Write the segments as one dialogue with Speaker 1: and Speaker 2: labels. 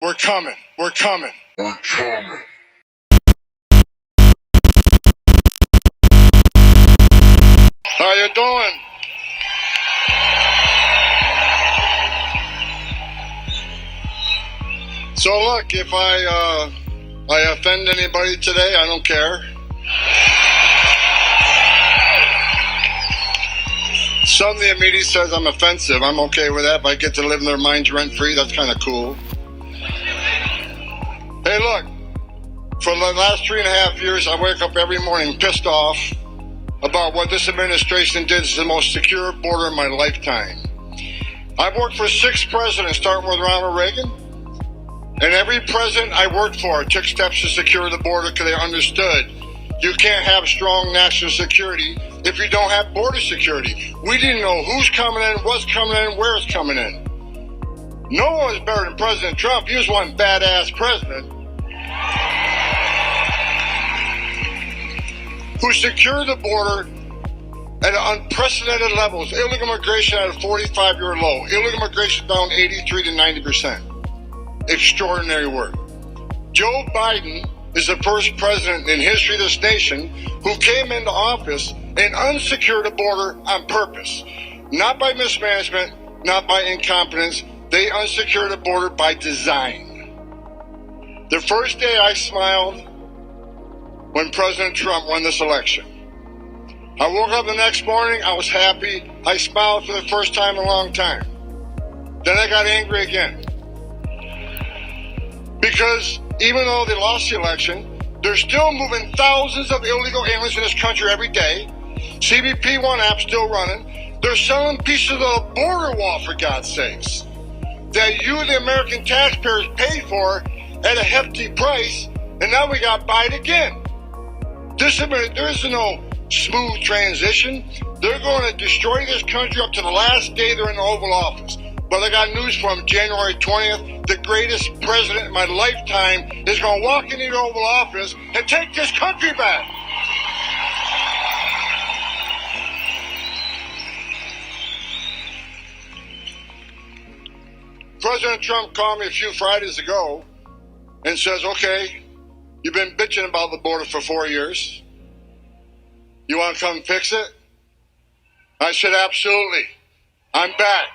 Speaker 1: We're coming. We're coming. We're coming. How you doing? So look, if I offend anybody today, I don't care. Some of the media says I'm offensive. I'm okay with that, but I get to live in their minds rent-free. That's kind of cool. Hey, look, for the last 3.5 years, I wake up every morning pissed off about what this administration did. It's the most secure border in my lifetime. I've worked for 6 presidents, starting with Ronald Reagan. And every president I worked for took steps to secure the border because they understood you can't have strong national security if you don't have border security. We didn't know who's coming in, what's coming in, where it's coming in. No one was better than President Trump. He was one badass president who secured the border at unprecedented levels. Illegal immigration at a 45-year low. Illegal immigration down 83 to 90%. Extraordinary work. Joe Biden is the first president in history of this nation who came into office and unsecured the border on purpose. Not by mismanagement, not by incompetence. They unsecured the border by design. The first day I smiled when President Trump won this election. I woke up the next morning, I was happy. I smiled for the first time in a long time. Then I got angry again. Because even though they lost the election, they're still moving thousands of illegal aliens in this country every day. CBP One app's still running. They're selling pieces of the border wall, for God's sakes, that you, the American taxpayers, paid for at a hefty price, and now we got Biden again. There is no smooth transition. They're going to destroy this country up to the last day they're in the Oval Office. But I got news from January 20th. The greatest president in my lifetime is going to walk into the Oval Office and take this country back. President Trump called me a few Fridays ago and says, okay, you've been bitching about the border for 4 years. You want to come fix it? I said, absolutely. I'm back.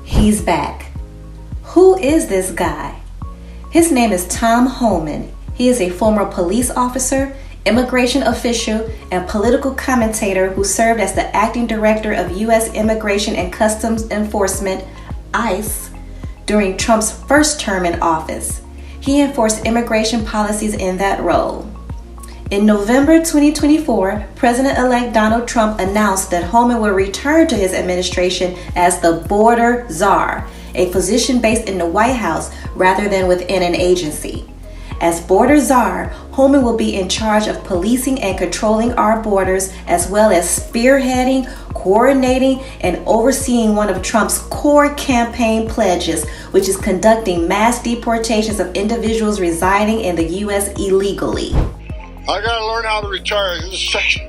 Speaker 2: He's back. Who is this guy? His name is Tom Homan. He is a former police officer, immigration official, and political commentator who served as the acting director of U.S. Immigration and Customs Enforcement, ICE, during Trump's first term in office. He enforced immigration policies in that role. In November 2024, President-elect Donald Trump announced that Homan will return to his administration as the Border Czar, a position based in the White House rather than within an agency. As Border Czar, Homan will be in charge of policing and controlling our borders, as well as spearheading, coordinating, and overseeing one of Trump's core campaign pledges, which is conducting mass deportations of individuals residing in the U.S. illegally.
Speaker 1: I gotta learn how to retire. This is the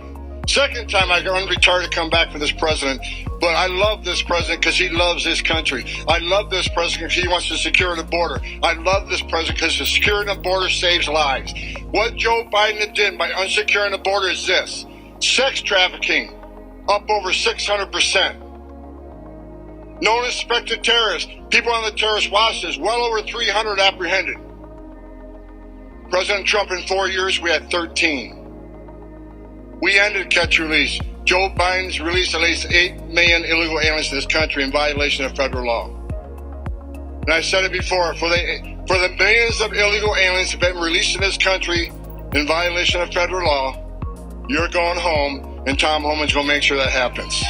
Speaker 1: second time I got unretired to come back for this president. But I love this president because he loves this country. I love this president because he wants to secure the border. I love this president because securing the border saves lives. What Joe Biden did by unsecuring the border is this. Sex trafficking, up over 600%. No suspected terrorists, people on the terrorist watch list, well over 300 apprehended. President Trump, in 4 years, we had 13. We ended catch release. Joe Biden's released at least 8 million illegal aliens to this country in violation of federal law. And I said it before, for the millions of illegal aliens that have been released in this country in violation of federal law, you're going home, and Tom Homan's going to make sure that happens.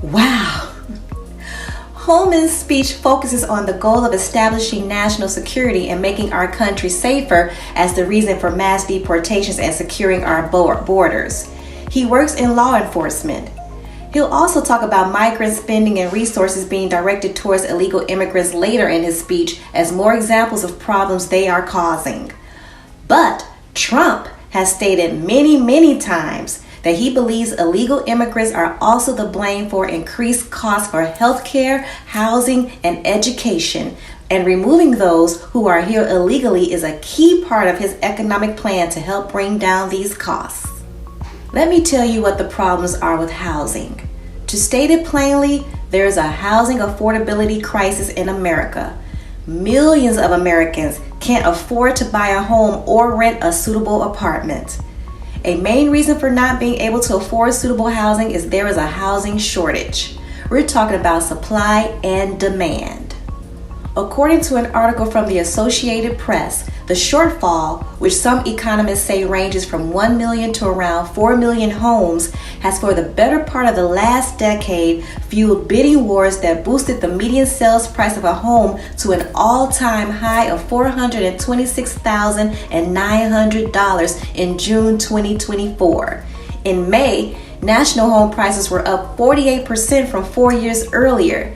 Speaker 2: Wow. Homan's speech focuses on the goal of establishing national security and making our country safer as the reason for mass deportations and securing our borders. He works in law enforcement. He'll also talk about migrant spending and resources being directed towards illegal immigrants later in his speech as more examples of problems they are causing. But Trump has stated many times that he believes illegal immigrants are also to blame for increased costs for healthcare, housing, and education. And removing those who are here illegally is a key part of his economic plan to help bring down these costs. Let me tell you what the problems are with housing. To state it plainly, there is a housing affordability crisis in America. Millions of Americans can't afford to buy a home or rent a suitable apartment. A main reason for not being able to afford suitable housing is there is a housing shortage. We're talking about supply and demand. According to an article from the Associated Press, the shortfall, which some economists say ranges from 1 million to around 4 million homes, has for the better part of the last decade fueled bidding wars that boosted the median sales price of a home to an all-time high of $426,900 in June 2024. In May, national home prices were up 48% from 4 years earlier.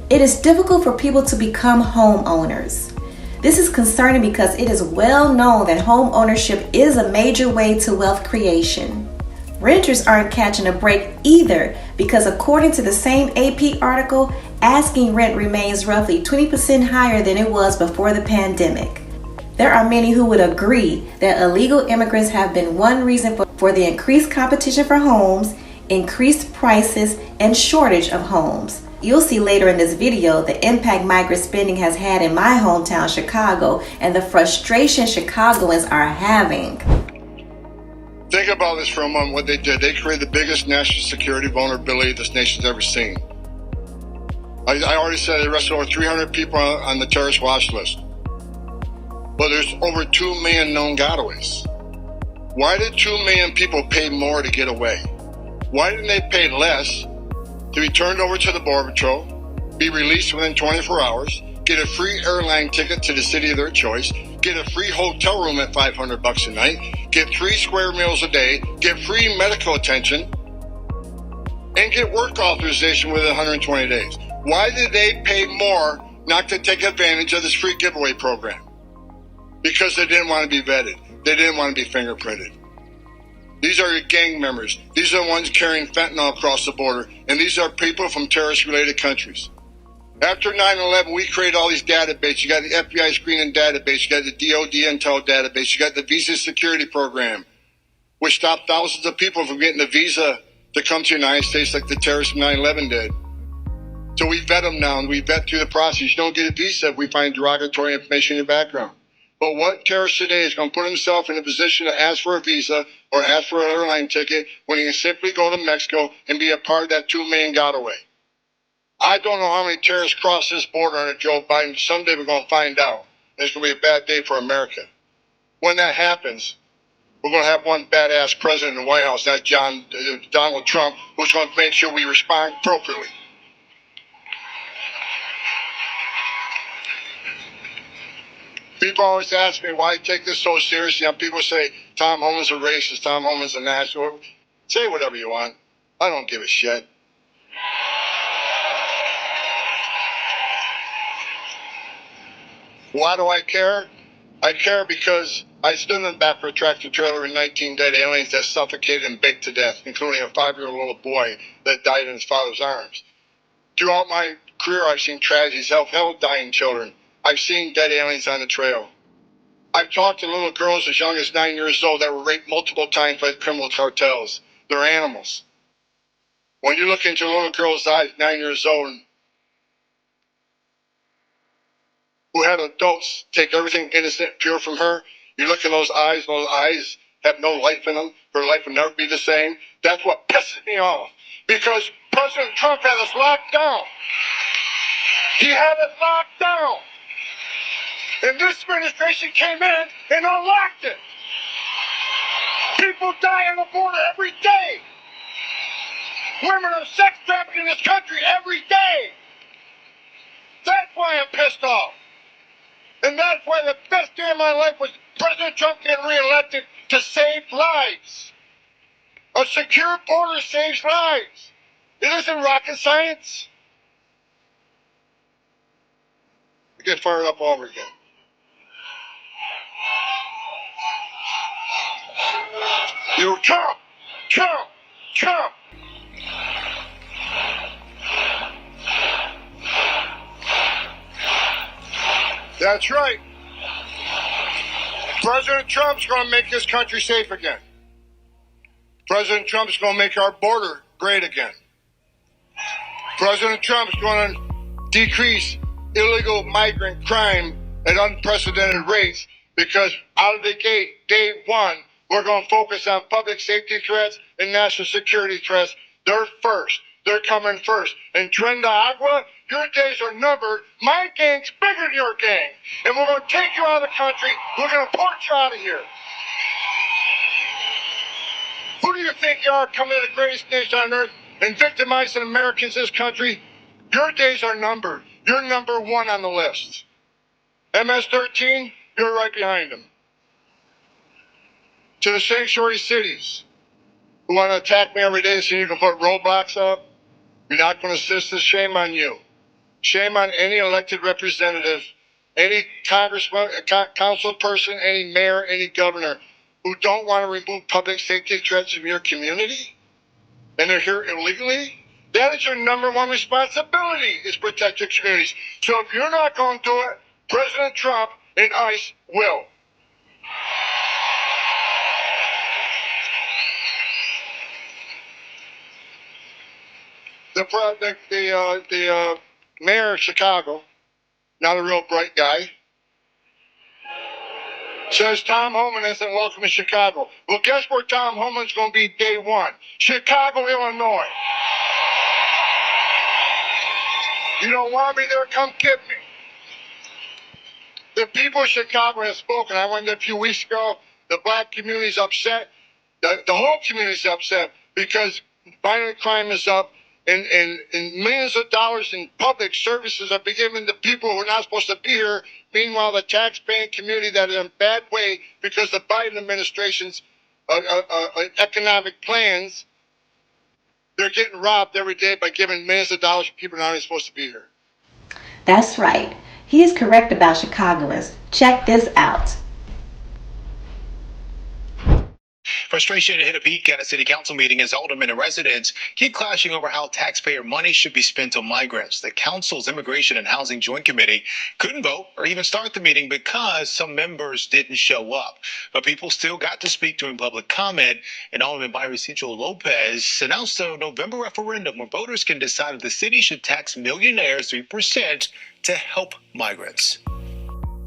Speaker 2: It is difficult for people to become homeowners. This is concerning because it is well known that home ownership is a major way to wealth creation. Renters aren't catching a break either because according to the same AP article, asking rent remains roughly 20% higher than it was before the pandemic. There are many who would agree that illegal immigrants have been one reason for the increased competition for homes, increased prices, and shortage of homes. You'll see later in this video the impact migrant spending has had in my hometown, Chicago, and the frustration Chicagoans are having.
Speaker 1: Think about this for a moment, what they did. They created the biggest national security vulnerability this nation's ever seen. I already said they arrested over 300 people on the terrorist watch list. But there's over 2 million known gotaways. Why did 2 million people pay more to get away? Why didn't they pay less to be turned over to the Border Patrol, be released within 24 hours, get a free airline ticket to the city of their choice, get a free hotel room at $500 a night, get 3 square meals a day, get free medical attention, and get work authorization within 120 days? Why did they pay more not to take advantage of this free giveaway program? Because they didn't want to be vetted. They didn't want to be fingerprinted. These are your gang members. These are the ones carrying fentanyl across the border. And these are people from terrorist-related countries. After 9/11, we created all these databases. You got the FBI screening database. You got the DOD intel database. You got the visa security program, which stopped thousands of people from getting the visa to come to the United States like the terrorists from 9/11 did. So we vet them now, and we vet through the process. You don't get a visa if we find derogatory information in your background. But what terrorist today is going to put himself in a position to ask for a visa or ask for an airline ticket when he can simply go to Mexico and be a part of that 2 million getaway? I don't know how many terrorists cross this border under Joe Biden. Someday we're going to find out. And it's going to be a bad day for America. When that happens, we're going to have one badass president in the White House, that's Donald Trump, who's going to make sure we respond appropriately. People always ask me why I take this so seriously. And people say, Tom Homan's a racist, Tom Homan's a national. Say whatever you want. I don't give a shit. Why do I care? I care because I stood in the back of a tractor trailer with 19 dead aliens that suffocated and baked to death, including a 5-year-old little boy that died in his father's arms. Throughout my career, I've seen tragedies, held dying children. I've seen dead aliens on the trail. I've talked to little girls as young as 9 years old that were raped multiple times by criminal cartels. They're animals. When you look into a little girl's eyes, 9 years old, who had adults take everything innocent, pure from her, you look in those eyes have no life in them. Her life will never be the same. That's what pisses me off. Because President Trump had us locked down. He had us locked down. And this administration came in and unlocked it. People die on the border every day. Women are sex trafficked in this country every day. That's why I'm pissed off. And that's why the best day of my life was President Trump getting reelected to save lives. A secure border saves lives. It isn't rocket science. I get fired up all over again. You Trump, Trump, Trump. That's right. President Trump's going to make this country safe again. President Trump's going to make our border great again. President Trump's going to decrease illegal migrant crime at unprecedented rates because out of the gate, day one, we're going to focus on public safety threats and national security threats. They're first. They're coming first. And Trenda Agua, your days are numbered. My gang's bigger than your gang. And we're going to take you out of the country. We're going to port you out of here. Who do you think you are, coming to the greatest nation on earth and victimizing Americans in this country? Your days are numbered. You're number one on the list. MS-13, you're right behind them. To the sanctuary cities who want to attack me every day so you can put roadblocks up, you're not going to assist us. Shame on you. Shame on any elected representative, any congressman, council person, any mayor, any governor who don't want to remove public safety threats from your community and they're here illegally. That is your number one responsibility, is protect your communities. So if you're not going to do it, President Trump and ICE will. The mayor of Chicago, not a real bright guy, says Tom Homan isn't welcome in Chicago. Well, guess where Tom Homan's going to be day one? Chicago, Illinois. You don't want me there? Come get me. The people of Chicago have spoken. I went there a few weeks ago. The black community's upset. The whole community's upset because violent crime is up and millions of dollars in public services are being given to people who are not supposed to be here. Meanwhile, the tax-paying community that is in a bad way because the Biden administration's economic plans, they're getting robbed every day by giving millions of dollars to people who are not even supposed to be here.
Speaker 2: That's right. He is correct about Chicagoans. Check this out.
Speaker 3: Frustration hit a peak at a city council meeting as aldermen and residents keep clashing over how taxpayer money should be spent on migrants. The council's Immigration and Housing Joint Committee couldn't vote or even start the meeting because some members didn't show up. But people still got to speak during public comment, and Alderman Byron Lopez announced a November referendum where voters can decide if the city should tax millionaires 3% to help migrants.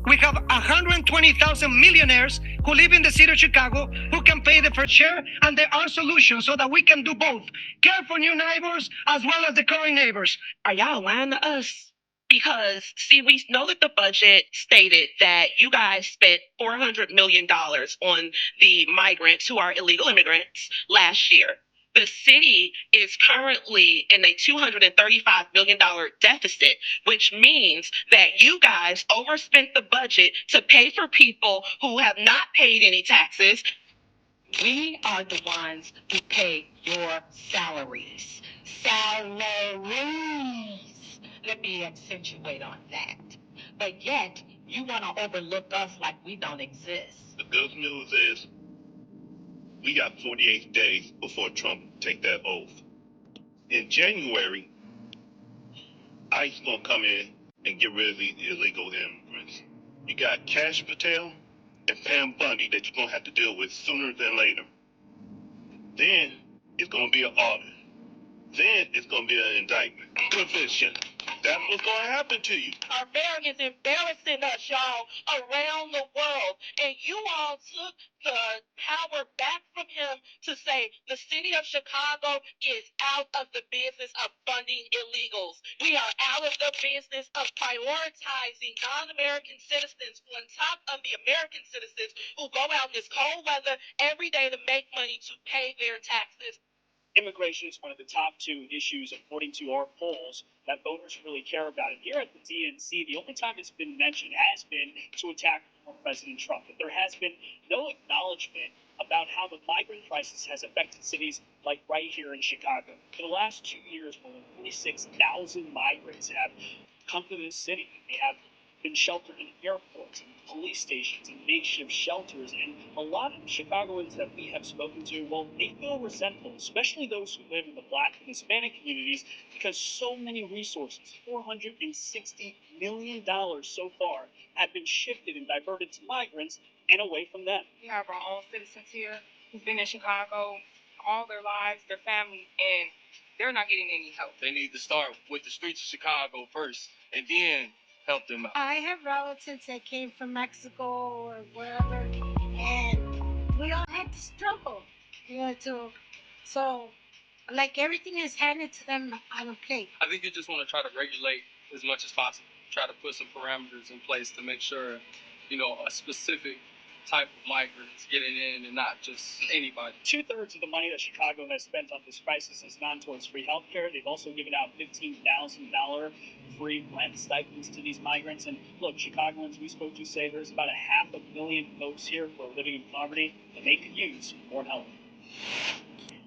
Speaker 4: We have 120,000 millionaires who live in the city of Chicago who can pay the fair share, and there are solutions so that we can do both. Care for new neighbors as well as the current neighbors.
Speaker 5: Are y'all lying to us? Because, see, we know that the budget stated that you guys spent $400 million on the migrants who are illegal immigrants last year. The city is currently in a $235 million deficit, which means that you guys overspent the budget to pay for people who have not paid any taxes.
Speaker 6: We are the ones who pay your salaries. Salaries. Let me accentuate on that. But yet, you want to overlook us like we don't exist.
Speaker 7: The good news is we got 48 days before Trump take that oath. In January, ICE gonna come in and get rid of these illegal immigrants. You got Cash Patel and Pam Bundy that you're gonna have to deal with sooner than later. Then it's gonna be an audit. Then it's gonna be an indictment. Conviction. That's what's gonna happen to you.
Speaker 6: Our mayor is embarrassing us, y'all, around the world. And you all took the power back from him to say the city of Chicago is out of the business of funding illegals. We are out of the business of prioritizing non-American citizens on top of the American citizens who go out in this cold weather every day to make money to pay their taxes.
Speaker 8: Immigration is one of the top two issues, according to our polls, that voters really care about. And here at the DNC, the only time it's been mentioned has been to attack President Trump. But there has been no acknowledgement about how the migrant crisis has affected cities like right here in Chicago. For the last 2 years, more than 46,000 migrants have come to this city. They have been sheltered in airports and police stations and makeshift shelters. And a lot of Chicagoans that we have spoken to, well, they feel resentful, especially those who live in the Black and Hispanic communities, because so many resources, $460 million so far, have been shifted and diverted to migrants and away from them.
Speaker 9: We have our own citizens here who've been in Chicago all their lives, their families, and they're not getting any help.
Speaker 10: They need to start with the streets of Chicago first and then help them out.
Speaker 11: I have relatives that came from Mexico or wherever, and we all had to struggle, so like everything is handed to them on a plate.
Speaker 10: I think you just want to try to regulate as much as possible. Try to put some parameters in place to make sure, a specific type of migrant is getting in and not just anybody.
Speaker 8: 2/3 of the money that Chicago has spent on this crisis has gone towards free healthcare. They've also given out $15,000 free rent stipends to these migrants. And look, Chicagoans we spoke to say there's about 500,000 folks here who are living in poverty, and they could use more help.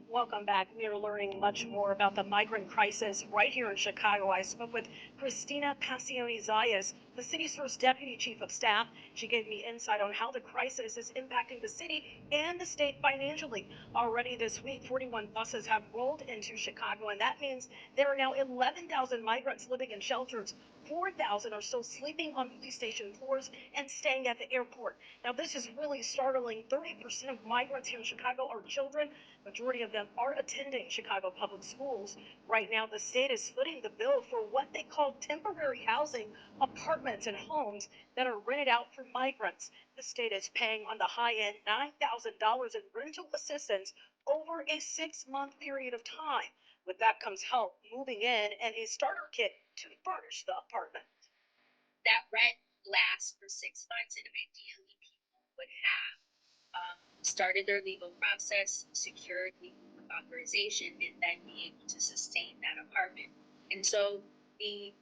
Speaker 12: Welcome back. We are learning much more about the migrant crisis right here in Chicago. I spoke with Christina Pacioni-Zayas, the city's first deputy chief of staff. She gave me insight on how the crisis is impacting the city and the state financially. Already this week, 41 buses have rolled into Chicago, and that means there are now 11,000 migrants living in shelters. 4,000 are still sleeping on police station floors and staying at the airport. Now, this is really startling. 30% of migrants here in Chicago are children. Majority of them are attending Chicago public schools. Right now, the state is footing the bill for what they call temporary housing, apartments and homes that are rented out for migrants. The state is paying on the high end $9,000 in rental assistance over a 6-month period of time. With that comes help moving in and a starter kit to furnish the apartment.
Speaker 13: That rent lasts for 6 months, and ideally people would have started their legal process, secured legal authorization, and then be able to sustain that apartment. And so the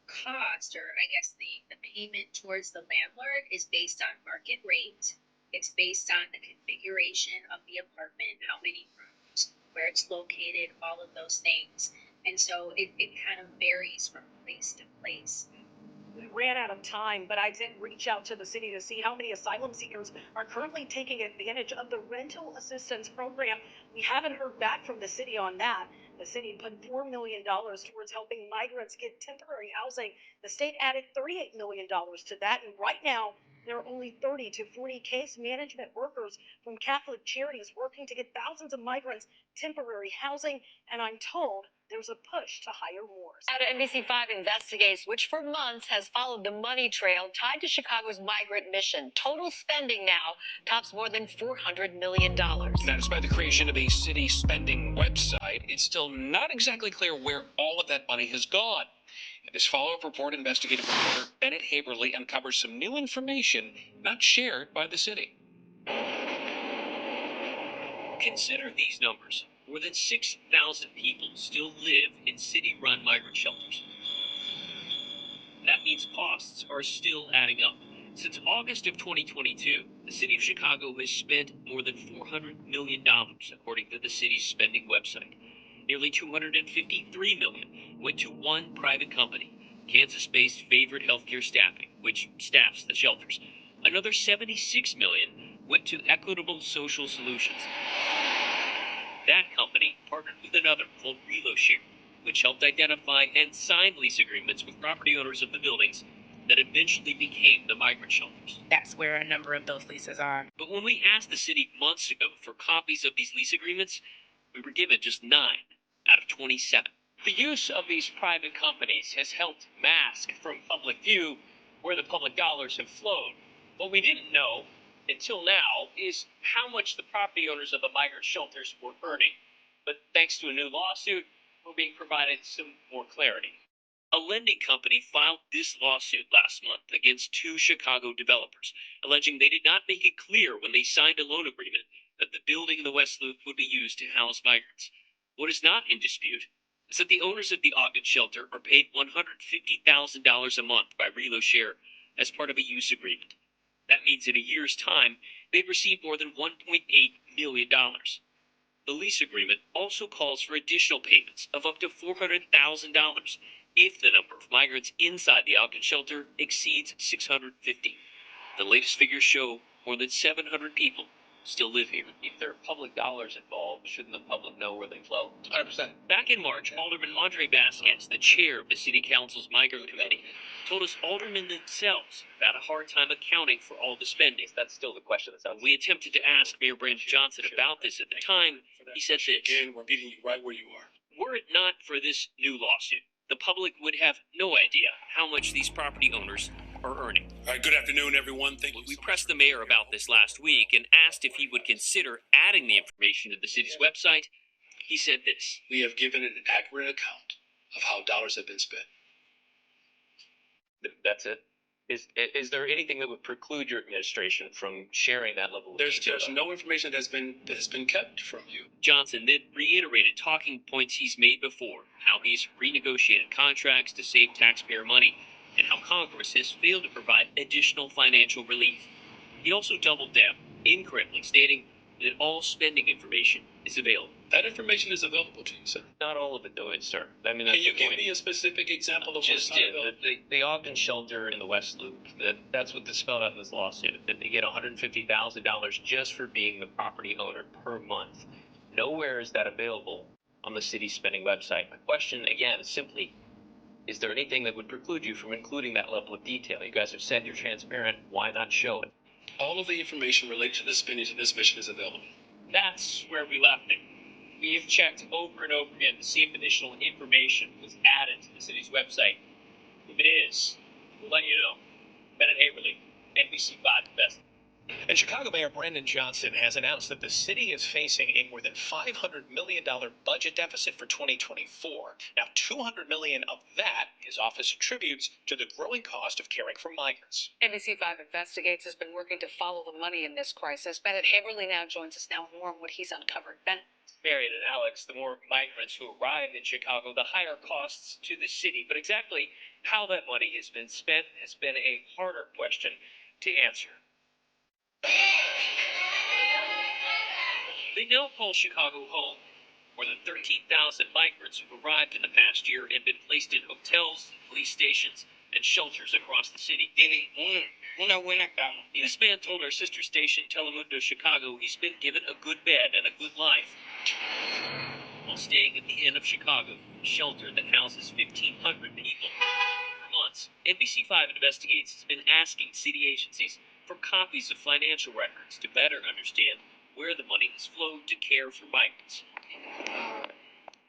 Speaker 13: cost, or I guess the payment towards the landlord, is based on market rate. It's based on the configuration of the apartment, how many rooms, where it's located, all of those things. And so it kind of varies from place to place.
Speaker 12: We ran out of time, but I did reach out to the city to see how many asylum seekers are currently taking advantage of the rental assistance program. We haven't heard back from the city on that. The city put $4 million towards helping migrants get temporary housing. The state added $38 million to that, and right now there are only 30 to 40 case management workers from Catholic Charities working to get thousands of migrants temporary housing, and I'm told there's a push to hire more.
Speaker 14: NBC5 investigates, which for months has followed the money trail tied to Chicago's migrant mission. Total spending now tops more than $400 million.
Speaker 15: Now, despite the creation of a city spending website, it's still not exactly clear where all of that money has gone. In this follow-up report, investigative reporter Bennett Haberly uncovers some new information not shared by the city.
Speaker 16: Consider these numbers. More than 6,000 people still live in city-run migrant shelters. That means costs are still adding up. Since August of 2022, the city of Chicago has spent more than $400 million, according to the city's spending website. Nearly $253 million went to one private company, Kansas-based Favorite Healthcare Staffing, which staffs the shelters. Another $76 million went to Equitable Social Solutions. That company partnered with another called ReloShare, which helped identify and sign lease agreements with property owners of the buildings that eventually became the migrant shelters.
Speaker 17: That's where a number of those leases are.
Speaker 16: But when we asked the city months ago for copies of these lease agreements, we were given just 9 out of 27.
Speaker 10: The use of these private companies has helped mask from public view where the public dollars have flowed. What we didn't know until now is how much the property owners of the migrant shelters were earning. But thanks to a new lawsuit, we're being provided some more clarity.
Speaker 16: A lending company filed this lawsuit last month against 2 Chicago developers, alleging they did not make it clear when they signed a loan agreement that the building in the West Loop would be used to house migrants. What is not in dispute is that the owners of the Ogden shelter are paid $150,000 a month by ReloShare as part of a use agreement. That means in a year's time, they've received more than $1.8 million. The lease agreement also calls for additional payments of up to $400,000 if the number of migrants inside the Ogden shelter exceeds 650. The latest figures show more than 700 people still live here.
Speaker 10: If there are public dollars involved, shouldn't the public know where they flow?
Speaker 3: 100%.
Speaker 16: Back in March, Alderman Andre Vasquez, the chair of the City Council's Migrant Committee, told us aldermen themselves have had a hard time accounting for all the spending.
Speaker 10: That's still the question that's out.
Speaker 16: We attempted to ask Mayor Brandon Johnson about this at the time. He said this.
Speaker 3: Again, we're meeting you right where you are.
Speaker 16: Were it not for this new lawsuit, the public would have no idea how much these property owners are earning.
Speaker 3: All right, good afternoon, everyone. Thank you.
Speaker 16: We pressed the mayor about this last week and asked if he would consider adding the information to the city's website. He said this.
Speaker 3: We have given an accurate account of how dollars have been spent.
Speaker 10: That's it. Is there anything that would preclude your administration from sharing that level of detail?
Speaker 3: There's no information that has been kept from you.
Speaker 16: Johnson then reiterated talking points he's made before, how he's renegotiated contracts to save taxpayer money, and how Congress has failed to provide additional financial relief. He also doubled down, incorrectly stating that all spending information is available.
Speaker 3: That information is available to you, sir.
Speaker 10: Not all of it, though, sir. I mean,
Speaker 3: Can you give me a specific example of what's
Speaker 10: just
Speaker 3: not available?
Speaker 10: the Ogden shelter in the West Loop. That's what this spelled out in this lawsuit. That they get $150,000 just for being the property owner per month. Nowhere is that available on the city's spending website. My question again is simply, is there anything that would preclude you from including that level of detail? You guys have said you're transparent. Why not show it?
Speaker 3: All of the information related to the spending of this mission is available.
Speaker 10: That's where we left it. We have checked over and over again to see if additional information was added to the city's website. If it is, we'll let you know. Bennett Haverly, NBC5 Invest.
Speaker 3: And Chicago Mayor Brandon Johnson has announced that the city is facing a more than $500 million budget deficit for 2024. Now, $200 million of that his office attributes to the growing cost of caring for migrants.
Speaker 14: NBC5 Investigates has been working to follow the money in this crisis. Bennett Haverly now joins us now with more on what he's uncovered. Bennett.
Speaker 10: Marion and Alex, the more migrants who arrive in Chicago, the higher costs to the city. But exactly how that money has been spent has been a harder question to answer.
Speaker 16: They now call Chicago home. More than 13,000 migrants who've arrived in the past year and been placed in hotels, police stations, and shelters across the city. This man told our sister station, Telemundo Chicago, he's been given a good bed and a good life while staying at the Inn of Chicago, a shelter that houses 1,500 people. For months, NBC5 Investigates has been asking city agencies for copies of financial records to better understand where the money has flowed to care for migrants.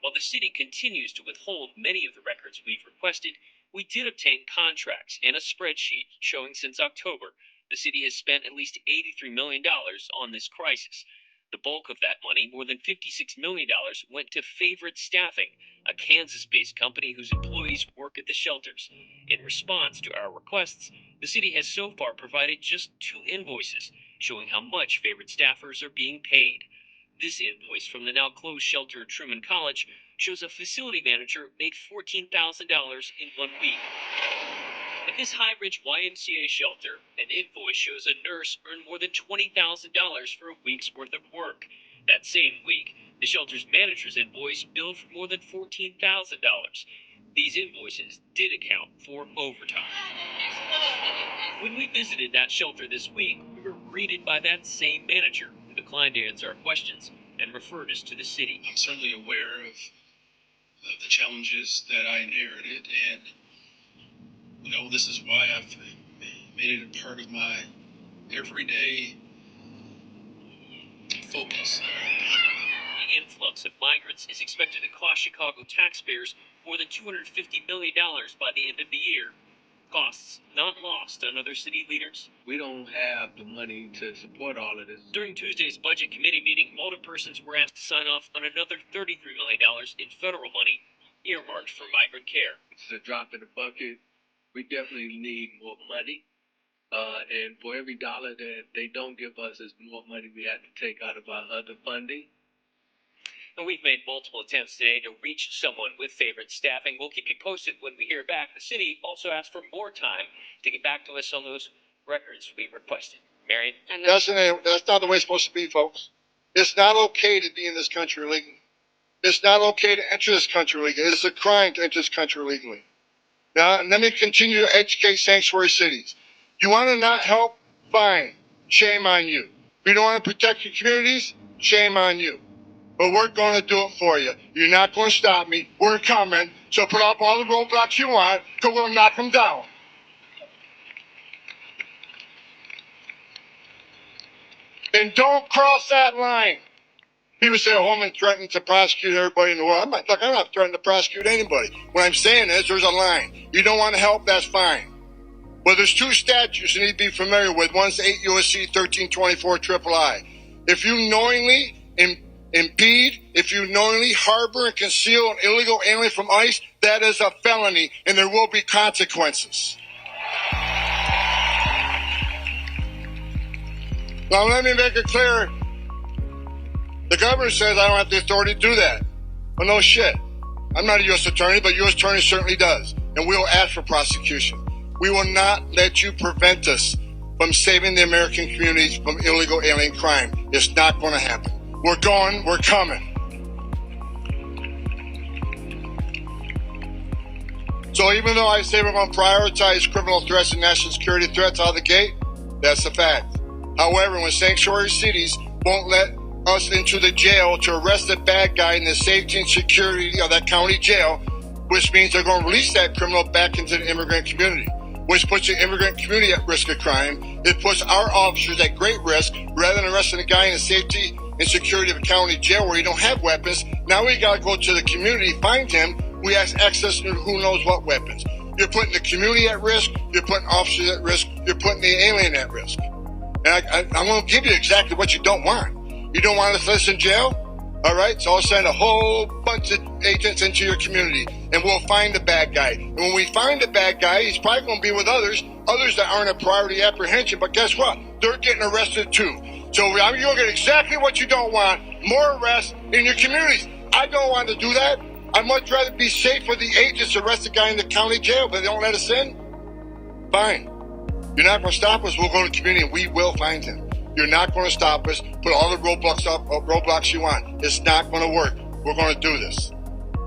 Speaker 16: While the city continues to withhold many of the records we've requested, we did obtain contracts and a spreadsheet showing since October the city has spent at least $83 million on this crisis. The bulk of that money, more than $56 million, went to Favorite Staffing, a Kansas-based company whose employees work at the shelters. In response to our requests, the city has so far provided just 2 invoices showing how much Favorite staffers are being paid. This invoice from the now closed shelter at Truman College shows a facility manager made $14,000 in 1 week. At this High Ridge YMCA shelter, an invoice shows a nurse earned more than $20,000 for a week's worth of work. That same week, the shelter's manager's invoice billed for more than $14,000. These invoices did account for overtime. When we visited that shelter this week, we were greeted by that same manager who declined to answer our questions and referred us to the city.
Speaker 3: I'm certainly aware of the challenges that I inherited, and this is why I've made it a part of my everyday focus.
Speaker 16: The influx of migrants is expected to cost Chicago taxpayers more than $250 million by the end of the year. Costs not lost on other city leaders.
Speaker 18: We don't have the money to support all of this.
Speaker 16: During Tuesday's budget committee meeting, alderpersons were asked to sign off on another $33 million in federal money earmarked for migrant care.
Speaker 18: It's a drop in the bucket. We definitely need more money. And for every dollar that they don't give us is more money we have to take out of our other funding.
Speaker 16: And we've made multiple attempts today to reach someone with Favorite Staffing. We'll keep you posted when we hear back. The city also asked for more time to get back to us on those records we requested. Marion?
Speaker 1: That's not the way it's supposed to be, folks. It's not okay to be in this country illegally. It's not okay to enter this country illegally. It's a crime to enter this country illegally. Now, let me continue to educate sanctuary cities. You want to not help? Fine. Shame on you. If you don't want to protect your communities? Shame on you. But we're going to do it for you. You're not going to stop me. We're coming. So put up all the roadblocks you want, because we'll knock them down. And don't cross that line. People say Homan threatened to prosecute everybody in the world. I'm not threatening to prosecute anybody. What I'm saying is there's a line. You don't want to help, that's fine. Well, there's two statutes you need to be familiar with. One's 8 U.S.C. 1324 III. If you knowingly impede, if you knowingly harbor and conceal an illegal alien from ICE, that is a felony, and there will be consequences. Now, let me make it clear. The governor says I don't have the authority to do that. Well, no shit. I'm not a U.S. attorney, but U.S. attorney certainly does. And we'll ask for prosecution. We will not let you prevent us from saving the American communities from illegal alien crime. It's not going to happen. We're going, we're coming. So even though I say we're going to prioritize criminal threats and national security threats out of the gate, that's a fact. However, when sanctuary cities won't let us into the jail to arrest the bad guy in the safety and security of that county jail, which means they're going to release that criminal back into the immigrant community, which puts the immigrant community at risk of crime. It puts our officers at great risk. Rather than arresting a guy in the safety and security of a county jail where he don't have weapons, now we got to go to the community, find him. We have access to who knows what weapons. You're putting the community at risk. You're putting officers at risk. You're putting the alien at risk. And I'm going to give you exactly what you don't want. You don't want us in jail? All right, so I'll send a whole bunch of agents into your community, and we'll find the bad guy. And when we find the bad guy, he's probably going to be with others that aren't a priority apprehension. But guess what? They're getting arrested too. So you're going to get exactly what you don't want, more arrests in your communities. I don't want to do that. I'd much rather be safe for the agents to arrest the guy in the county jail, but they don't let us in. Fine. You're not going to stop us. We'll go to the community, and we will find him. You're not going to stop us. Put all the roadblocks you want. It's not going to work. We're going to do this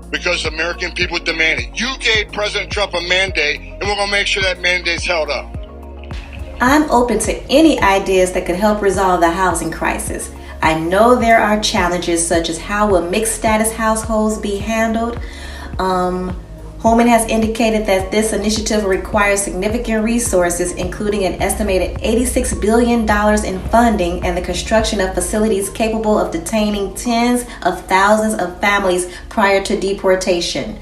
Speaker 1: because the American people demand it. You gave President Trump a mandate, and we're going to make sure that mandate's held up.
Speaker 2: I'm open to any ideas that could help resolve the housing crisis. I know there are challenges such as how will mixed status households be handled. Homan has indicated that this initiative requires significant resources, including an estimated $86 billion in funding and the construction of facilities capable of detaining tens of thousands of families prior to deportation.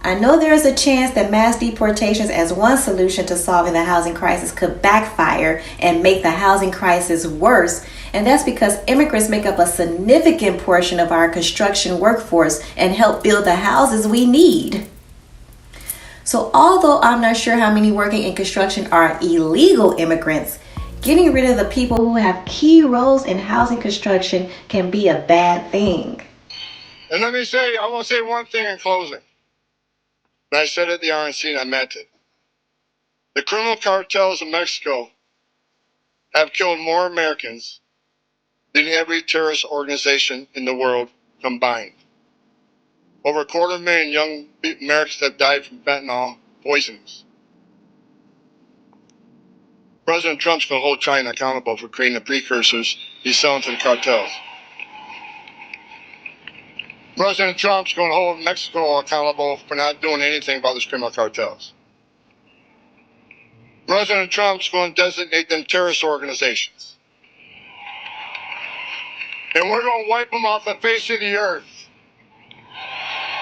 Speaker 2: I know there is a chance that mass deportations as one solution to solving the housing crisis could backfire and make the housing crisis worse. And that's because immigrants make up a significant portion of our construction workforce and help build the houses we need. So although I'm not sure how many working in construction are illegal immigrants, getting rid of the people who have key roles in housing construction can be a bad thing.
Speaker 1: And let me say, I want to say one thing in closing. And I said it at the RNC and I meant it. The criminal cartels in Mexico have killed more Americans than every terrorist organization in the world combined. Over 250,000 young Americans have died from fentanyl poisons. President Trump's going to hold China accountable for creating the precursors he's selling to the cartels. President Trump's going to hold Mexico accountable for not doing anything about these criminal cartels. President Trump's going to designate them terrorist organizations. And we're going to wipe them off the face of the earth.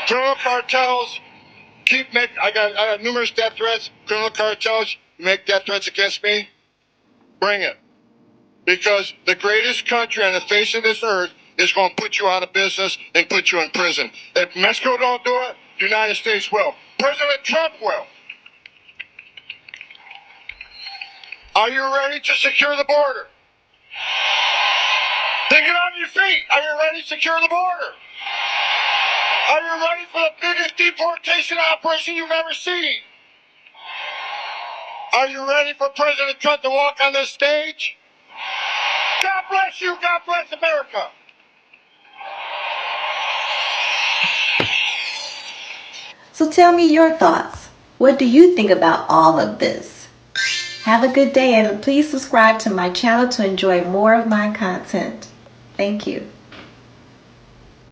Speaker 1: Criminal cartels I got numerous death threats. Criminal cartels make death threats against me. Bring it. Because the greatest country on the face of this earth is going to put you out of business and put you in prison. If Mexico don't do it, the United States will. President Trump will. Are you ready to secure the border? Then get on your feet. Are you ready to secure the border? Are you ready for the biggest deportation operation you've ever seen? Are you ready for President Trump to walk on this stage? God bless you. God bless America.
Speaker 2: So tell me your thoughts. What do you think about all of this? Have a good day and please subscribe to my channel to enjoy more of my content. Thank you.